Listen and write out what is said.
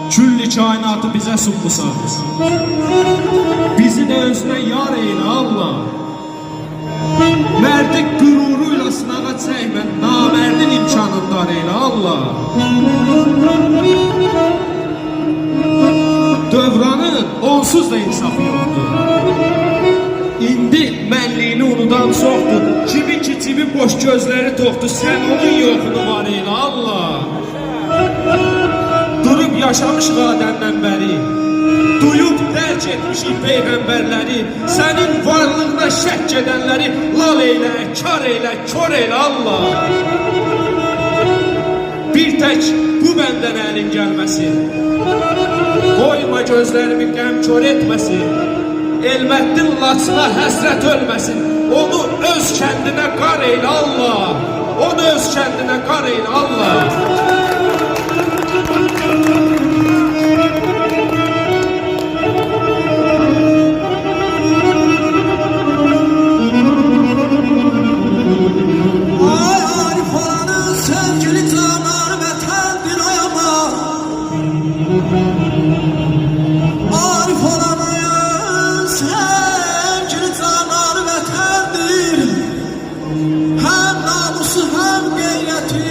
Külli kainatı bize sunmusan. Bizi de özüne yar eyle Allah. Merdik gururuyla sınağa çəkmə, namərdin imkanından eyle Allah. Dövranın onsuz da insafı yoktur. İndi mənliyini unudan çoxdur. Kimin ki cibi boş gözləri toxdur, sən onun yoxunu var eyle Allah. Durub yaşamışıq Adəmdən bəri, duyub dərk etmişik peyğəmbərləri, sənin varlığına şək edənləri lal eylə, kar eylə, kör eylə Allah. Bir tək bu bəndən əlin gəlməsin, qoyma gözlərimi qəm kör etməsin, Elməddin Laçına həsrət ölməsin, onu öz kəndinə qar eylə Allah, onu öz kəndinə qar eylə Allah. Arif olanın sevgili canları vətəndir. Hem namusu hem gayreti